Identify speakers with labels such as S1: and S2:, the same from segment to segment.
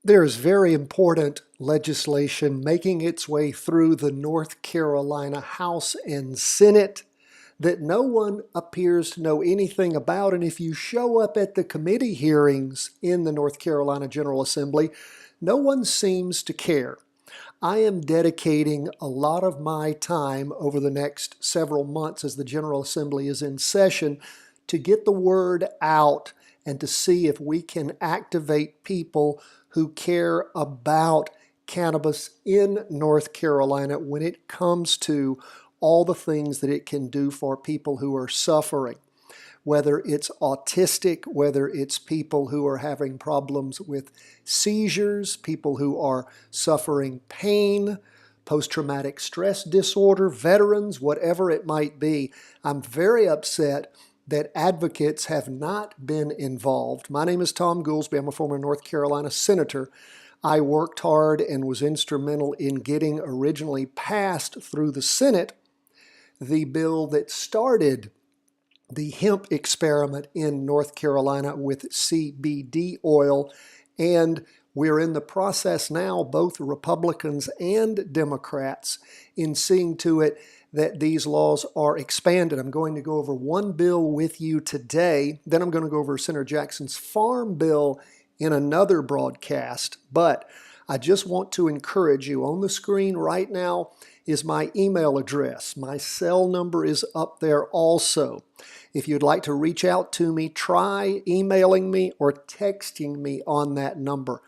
S1: There is very important legislation making its way through the North Carolina House and Senate that no one appears to know anything about. And if you show up at the committee hearings in the North Carolina General Assembly, no one seems to care. I am dedicating a lot of my time over the next several months as the General Assembly is in session to get the word out and to see if we can activate people who care about cannabis in North Carolina when it comes to all the things that it can do for people who are suffering. Whether it's autistic, whether it's people who are having problems with seizures, people who are suffering pain, post-traumatic stress disorder, veterans, whatever it might be. I'm very upset that advocates have not been involved. My name is Thom Goolsby. I'm a former North Carolina senator. I worked hard and was instrumental in getting originally passed through the Senate the bill that started the hemp experiment in North Carolina with CBD oil, and we're in the process now, both Republicans and Democrats, in seeing to it that these laws are expanded. I'm going to go over one bill with you today, then I'm going to go over Senator Jackson's farm bill in another broadcast, but I just want to encourage you. On the screen right now is my email address. My cell number is up there also. If you'd like to reach out to me, try emailing me or texting me on that number.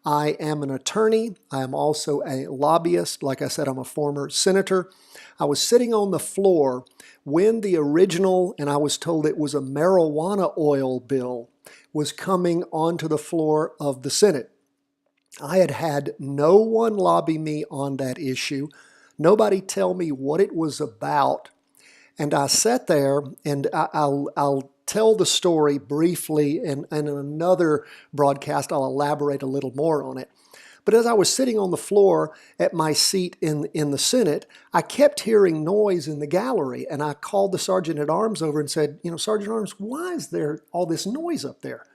S1: I am an attorney. I am also a lobbyist. Like I said, I'm a former senator. I was sitting on the floor when the original, and I was told it was a marijuana oil bill, was coming onto the floor of the Senate. I had had no one lobby me on that issue. Nobody tell me what it was about. And I sat there, and I'll tell the story briefly, and in another broadcast I'll elaborate a little more on it. But as I was sitting on the floor at my seat in the Senate, I kept hearing noise in the gallery, and I called the Sergeant-at-Arms over and said, Sergeant-at-Arms, why is there all this noise up there?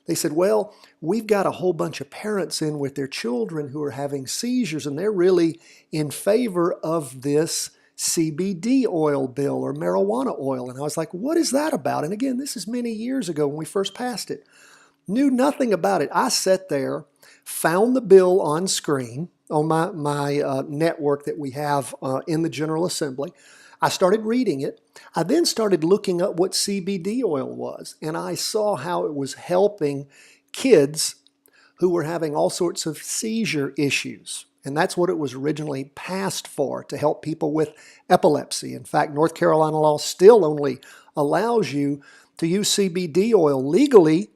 S1: They said, well, we've got a whole bunch of parents in with their children who are having seizures, and they're really in favor of this CBD oil bill or marijuana oil. And I was like, what is that about? And again, this is many years ago when we first passed it. Knew nothing about it. I sat there, found the bill on screen on my network that we have in the General Assembly. I started reading it. I then started looking up what CBD oil was, and I saw how it was helping kids who were having all sorts of seizure issues. And that's what it was originally passed for, to help people with epilepsy. In fact, North Carolina law still only allows you to use CBD oil legally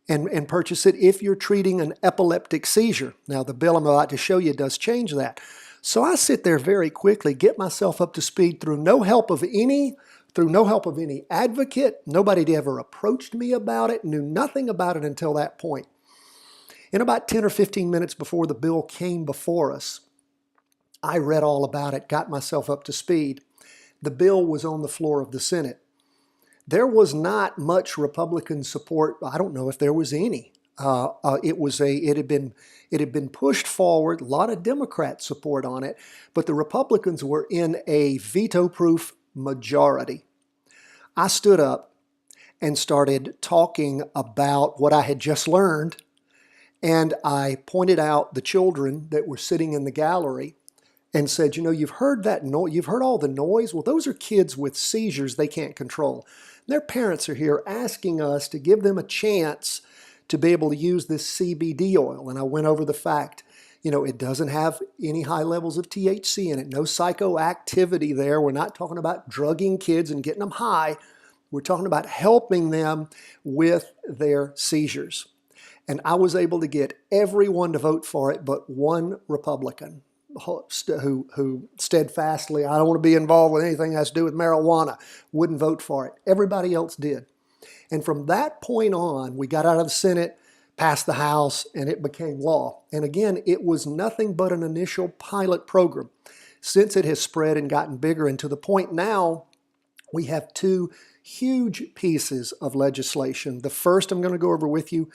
S1: and purchase it if you're treating an epileptic seizure. Now, the bill I'm about to show you does change that. So I sit there very quickly, get myself up to speed through no help of any advocate. Nobody ever approached me about it, knew nothing about it until that point. In about 10 or 15 minutes before the bill came before us, I read all about it, got myself up to speed. The bill was on the floor of the Senate. There was not much Republican support. I don't know if there was any. It had been pushed forward, a lot of Democrat support on it, but the Republicans were in a veto-proof majority. I stood up and started talking about what I had just learned, and I pointed out the children that were sitting in the gallery and said, you've heard that noise, you've heard all the noise. Well, those are kids with seizures they can't control. Their parents are here asking us to give them a chance to be able to use this CBD oil. And I went over the fact, it doesn't have any high levels of THC in it, no psychoactivity there. We're not talking about drugging kids and getting them high. We're talking about helping them with their seizures. And I was able to get everyone to vote for it but one Republican who steadfastly, I don't want to be involved with anything that has to do with marijuana, wouldn't vote for it. Everybody else did. And from that point on, we got out of the Senate, passed the House, and it became law. And again, it was nothing but an initial pilot program. Since it has spread and gotten bigger, and to the point now, we have 2 huge pieces of legislation. The first I'm going to go over with you,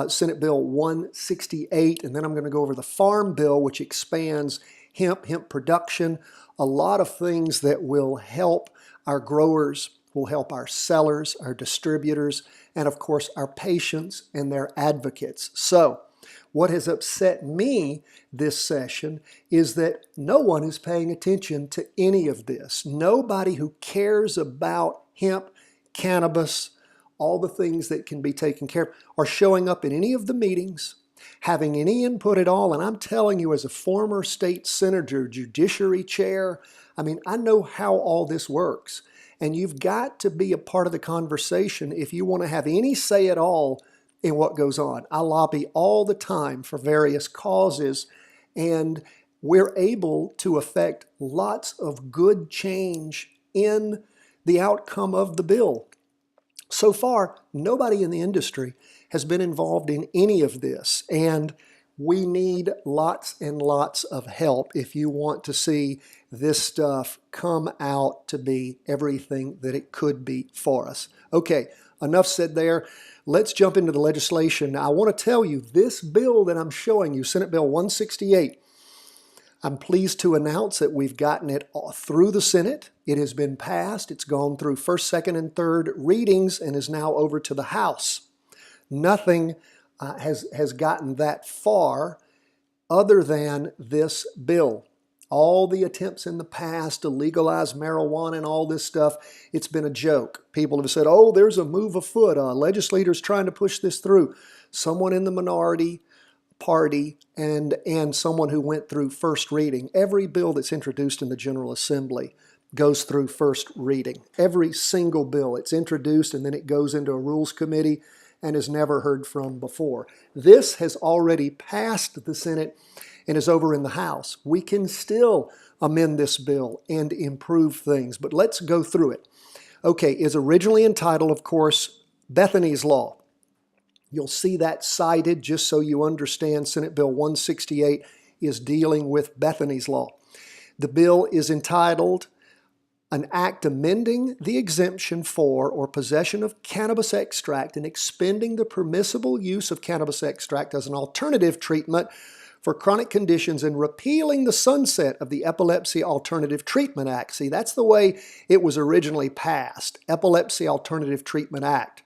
S1: Senate Bill 168, and then I'm going to go over the Farm Bill, which expands hemp production, a lot of things that will help our growers, will help our sellers, our distributors, and of course our patients and their advocates. So, what has upset me this session is that no one is paying attention to any of this. Nobody who cares about hemp, cannabis, all the things that can be taken care of are showing up in any of the meetings, having any input at all. And I'm telling you, as a former state senator, judiciary chair, I know how all this works. And you've got to be a part of the conversation if you want to have any say at all in what goes on. I lobby all the time for various causes, and we're able to affect lots of good change in the outcome of the bill. So far, nobody in the industry has been involved in any of this, and we need lots and lots of help if you want to see this stuff come out to be everything that it could be for us. Okay, enough said there. Let's jump into the legislation. Now, I want to tell you, this bill that I'm showing you, Senate Bill 168, I'm pleased to announce that we've gotten it through the Senate. It has been passed. It's gone through first, second, and third readings and is now over to the House. Nothing has gotten that far other than this bill. All the attempts in the past to legalize marijuana and all this stuff, it's been a joke. People have said, oh, there's a move afoot. Legislators trying to push this through. Someone in the minority party and someone who went through first reading. Every bill that's introduced in the General Assembly goes through first reading. Every single bill, it's introduced and then it goes into a Rules Committee and is never heard from before. This has already passed the Senate and is over in the House. We can still amend this bill and improve things, but let's go through it. Okay, it's originally entitled, of course, Bethany's Law. You'll see that cited just so you understand Senate Bill 168 is dealing with Bethany's Law. The bill is entitled An Act Amending the Exemption for or Possession of Cannabis Extract and Expending the Permissible Use of Cannabis Extract as an Alternative Treatment for Chronic Conditions and Repealing the Sunset of the Epilepsy Alternative Treatment Act. See, that's the way it was originally passed, Epilepsy Alternative Treatment Act.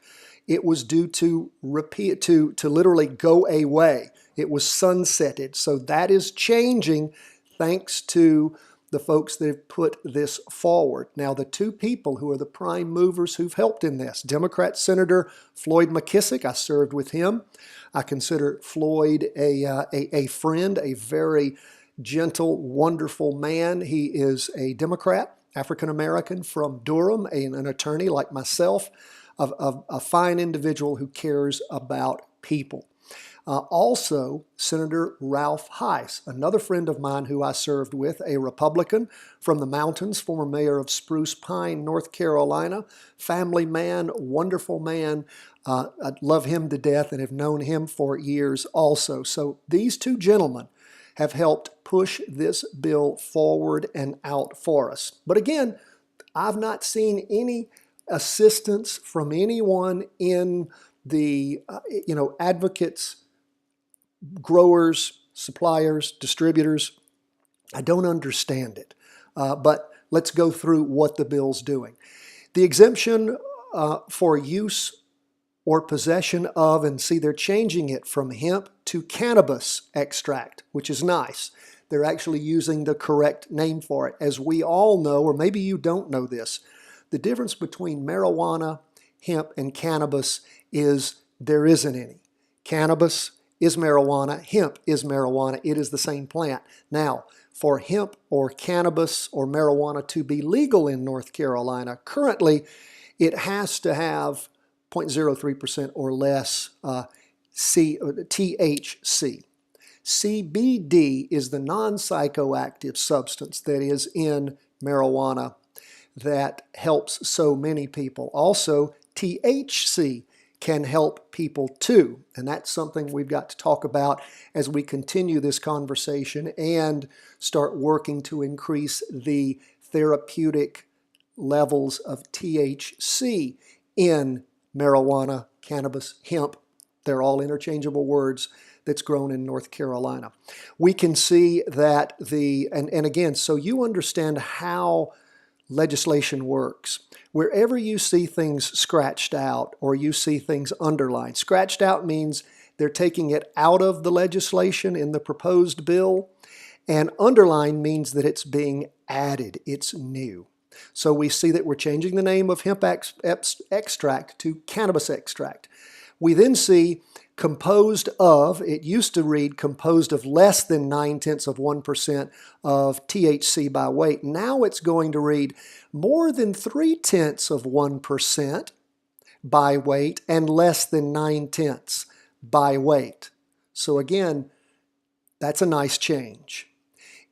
S1: It was due to literally go away. It was sunsetted. So that is changing thanks to the folks that have put this forward. Now, the two people who are the prime movers who've helped in this, Democrat Senator Floyd McKissick, I served with him. I consider Floyd a friend, a very gentle, wonderful man. He is a Democrat, African-American from Durham, an attorney like myself, a fine individual who cares about people. Also, Senator Ralph Heiss, another friend of mine who I served with, a Republican from the mountains, former mayor of Spruce Pine, North Carolina, family man, wonderful man. I love him to death and have known him for years also. So these two gentlemen have helped push this bill forward and out for us. But again, I've not seen any assistance from anyone in the advocates, growers, suppliers, distributors. I don't understand it, but let's go through what the bill's doing. The exemption for use or possession of, and see they're changing it from hemp to cannabis extract, which is nice. They're actually using the correct name for it. As we all know, or maybe you don't know this, the difference between marijuana, hemp, and cannabis is there isn't any. Cannabis is marijuana, hemp is marijuana, it is the same plant. Now, for hemp or cannabis or marijuana to be legal in North Carolina, currently it has to have 0.03% or less THC. CBD is the non-psychoactive substance that is in marijuana that helps so many people. Also, THC can help people too, and that's something we've got to talk about as we continue this conversation and start working to increase the therapeutic levels of THC in marijuana, cannabis, hemp. They're all interchangeable words that's grown in North Carolina. We can see that and again, so you understand how legislation works. Wherever you see things scratched out or you see things underlined, scratched out means they're taking it out of the legislation in the proposed bill, and underlined means that it's being added, it's new. So we see that we're changing the name of hemp extract to cannabis extract. We then see composed of, it used to read composed of less than 0.9% of THC by weight. Now it's going to read more than 0.3% by weight and less than 0.9 by weight. So again, that's a nice change.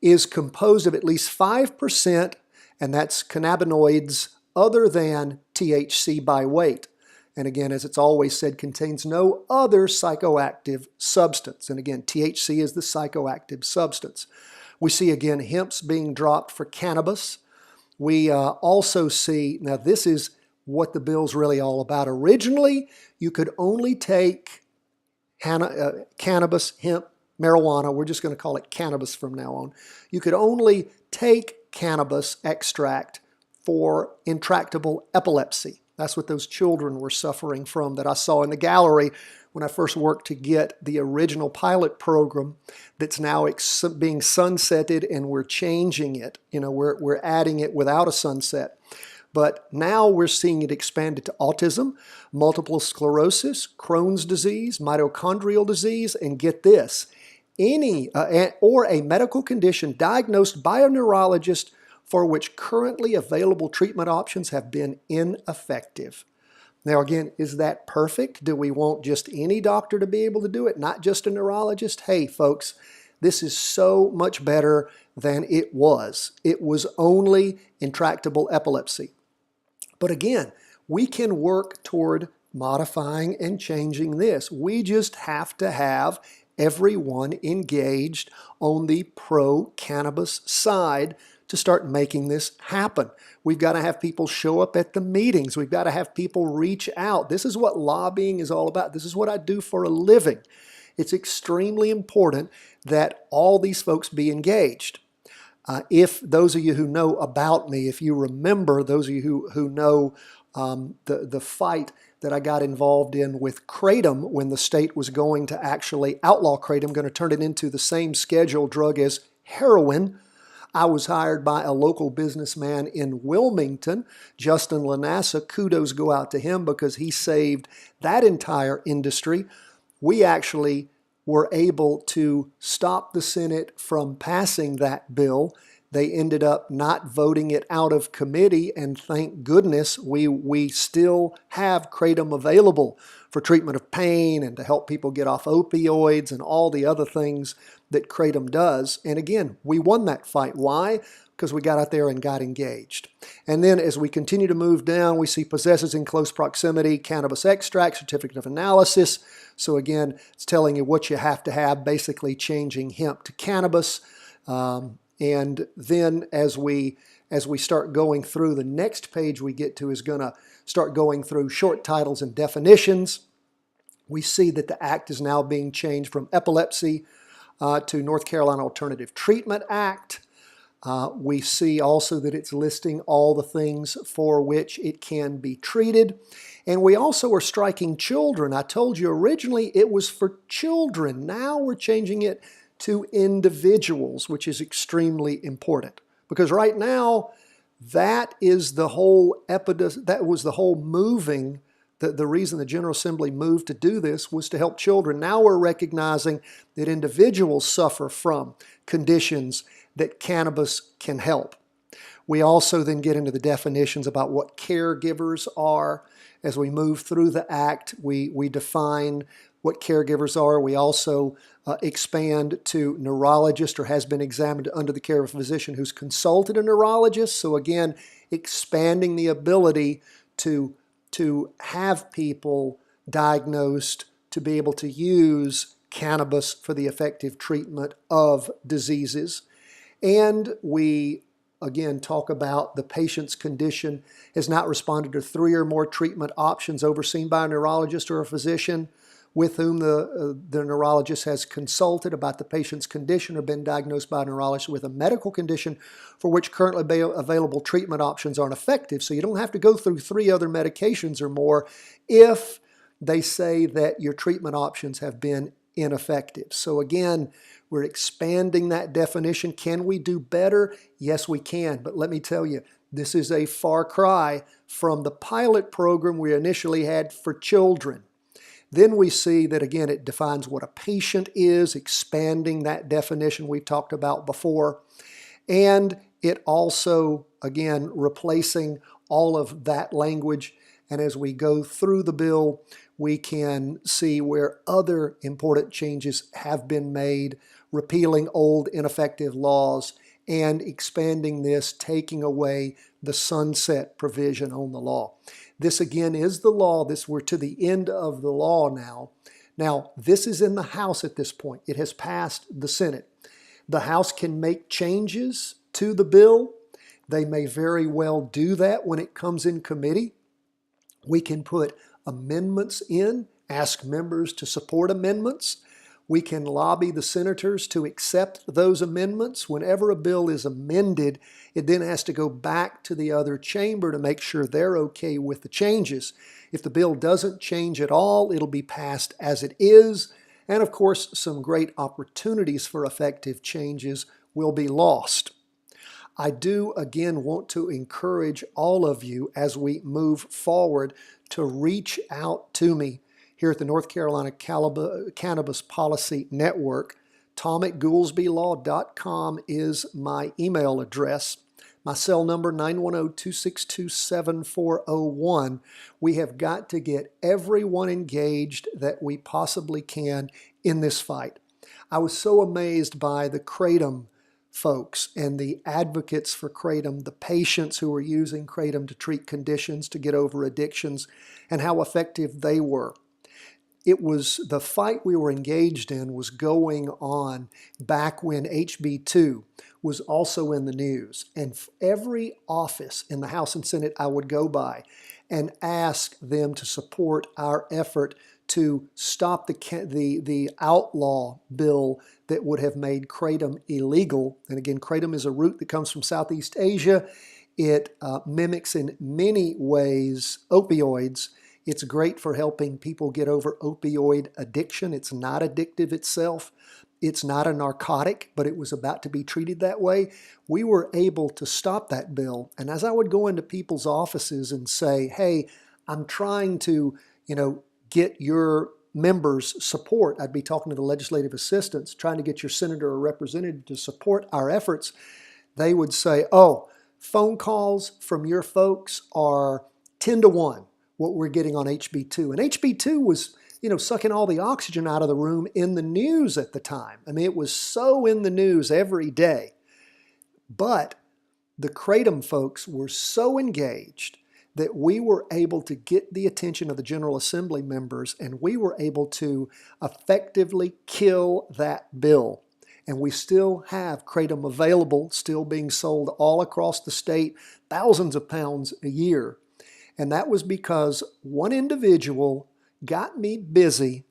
S1: Is composed of at least 5%, and that's cannabinoids other than THC by weight. And again, as it's always said, contains no other psychoactive substance. And again, THC is the psychoactive substance. We see again hemp's being dropped for cannabis. We also see, now this is what the bill's really all about. Originally, you could only take cannabis, hemp, marijuana, we're just going to call it cannabis from now on. You could only take cannabis extract for intractable epilepsy. That's what those children were suffering from that I saw in the gallery when I first worked to get the original pilot program that's now being sunsetted, and we're changing it. You know, we're adding it without a sunset. But now we're seeing it expanded to autism, multiple sclerosis, Crohn's disease, mitochondrial disease, and get this, or a medical condition diagnosed by a neurologist for which currently available treatment options have been ineffective. Now again, is that perfect? Do we want just any doctor to be able to do it, not just a neurologist? Hey folks, this is so much better than it was. It was only intractable epilepsy. But again, we can work toward modifying and changing this. We just have to have everyone engaged on the pro-cannabis side to start making this happen. We've got to have people show up at the meetings. We've got to have people reach out. This is what lobbying is all about. This is what I do for a living. It's extremely important that all these folks be engaged. If those of you who know about me, if you remember, those of you who know the fight that I got involved in with kratom when the state was going to actually outlaw kratom, going to turn it into the same schedule drug as heroin, I was hired by a local businessman in Wilmington, Justin Lanassa. Kudos go out to him because he saved that entire industry. We actually were able to stop the Senate from passing that bill. They ended up not voting it out of committee, and thank goodness we still have kratom available for treatment of pain and to help people get off opioids and all the other things that kratom does. And again, we won that fight. Why? Because we got out there and got engaged. And then as we continue to move down, we see possesses in close proximity, cannabis extract, certificate of analysis. So again, it's telling you what you have to have, basically changing hemp to cannabis. And then as we start going through, the next page we get to is going to start going through short titles and definitions. We see that the act is now being changed from epilepsy to North Carolina Alternative Treatment Act. We see also that it's listing all the things for which it can be treated. And we also are striking children. I told you originally it was for children. Now we're changing it to individuals, which is extremely important. Because right now, that is the whole that was the whole moving. The reason the General Assembly moved to do this was to help children. Now we're recognizing that individuals suffer from conditions that cannabis can help. We also then get into the definitions about what caregivers are. As we move through the act, we define what caregivers are. We also expand to neurologist or has been examined under the care of a physician who's consulted a neurologist. So again, expanding the ability to have people diagnosed to be able to use cannabis for the effective treatment of diseases. And we again, talk about the patient's condition has not responded to 3 or more treatment options overseen by a neurologist or a physician with whom the neurologist has consulted about the patient's condition or been diagnosed by a neurologist with a medical condition for which currently available treatment options aren't effective. So you don't have to go through 3 other medications or more if they say that your treatment options have been ineffective. So again, we're expanding that definition. Can we do better? Yes, we can. But let me tell you, this is a far cry from the pilot program we initially had for children. Then we see that, again, it defines what a patient is, expanding that definition we talked about before. And it also, again, replacing all of that language. And as we go through the bill, we can see where other important changes have been made, repealing old ineffective laws and expanding this, taking away the sunset provision on the law. This again is the law. We're to the end of the law now. Now, this is in the House at this point. It has passed the Senate. The House can make changes to the bill. They may very well do that when it comes in committee. We can put amendments in, ask members to support amendments. We can lobby the senators to accept those amendments. Whenever a bill is amended, it then has to go back to the other chamber to make sure they're okay with the changes. If the bill doesn't change at all, it'll be passed as it is. And of course, some great opportunities for effective changes will be lost. I do, again, want to encourage all of you as we move forward to reach out to me here at the North Carolina Cannabis Policy Network. Thom@goolsbylaw.com is my email address. My cell number, 910-262-7401. We have got to get everyone engaged that we possibly can in this fight. I was so amazed by the Kratom folks and the advocates for Kratom, the patients who were using Kratom to treat conditions, to get over addictions, and how effective they were. It was the fight we were engaged in was going on back when HB2 was also in the news. And every office in the House and Senate I would go by and ask them to support our effort to stop the outlaw bill that would have made Kratom illegal. And again, Kratom is a root that comes from Southeast Asia. It mimics in many ways opioids. It's great for helping people get over opioid addiction. It's not addictive itself. It's not a narcotic, but it was about to be treated that way. We were able to stop that bill. And as I would go into people's offices and say, hey, I'm trying to, get your members' support. I'd be talking to the legislative assistants, trying to get your senator or representative to support our efforts. They would say, oh, phone calls from your folks are 10 to 1, what we're getting on HB2. And HB2 was, sucking all the oxygen out of the room in the news at the time. I mean, it was so in the news every day. But the Kratom folks were so engaged that we were able to get the attention of the General Assembly members, and we were able to effectively kill that bill. And we still have Kratom available, still being sold all across the state, thousands of pounds a year. And that was because one individual got me busy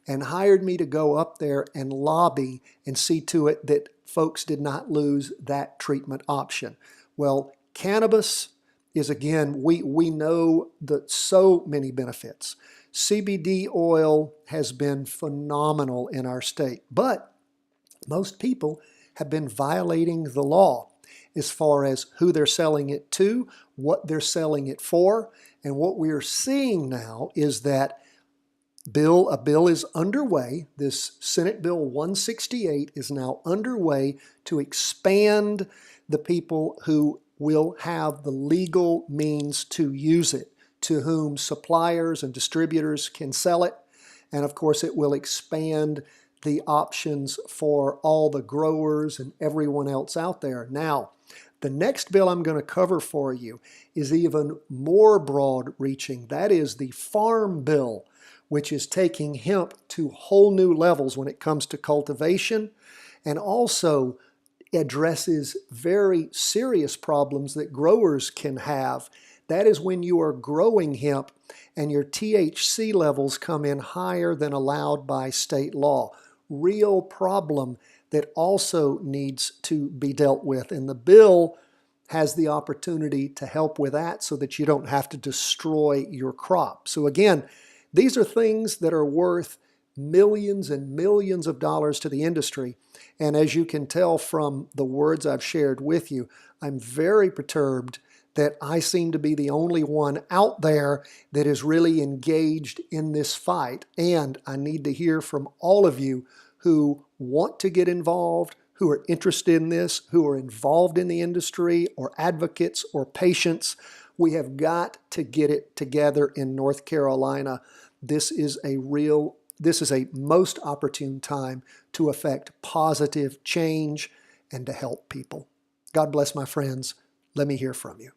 S1: and hired me to go up there and lobby and see to it that folks did not lose that treatment option. Well, cannabis is, again, we know that so many benefits. CBD oil has been phenomenal in our state, but most people have been violating the law as far as who they're selling it to, what they're selling it for, and what we are seeing now is that a bill is underway. This Senate Bill 168 is now underway to expand the people who will have the legal means to use it, to whom suppliers and distributors can sell it. And of course, it will expand the options for all the growers and everyone else out there. Now, the next bill I'm going to cover for you is even more broad-reaching. That is the Farm Bill, which is taking hemp to whole new levels when it comes to cultivation and also addresses very serious problems that growers can have. That is when you are growing hemp and your THC levels come in higher than allowed by state law. Real problem that also needs to be dealt with. And the bill has the opportunity to help with that so that you don't have to destroy your crop. So again, these are things that are worth millions and millions of dollars to the industry. And as you can tell from the words I've shared with you, I'm very perturbed that I seem to be the only one out there that is really engaged in this fight. And I need to hear from all of you who want to get involved, who are interested in this, who are involved in the industry, or advocates or patients. We have got to get it together in North Carolina. This is a most opportune time to effect positive change and to help people. God bless, my friends. Let me hear from you.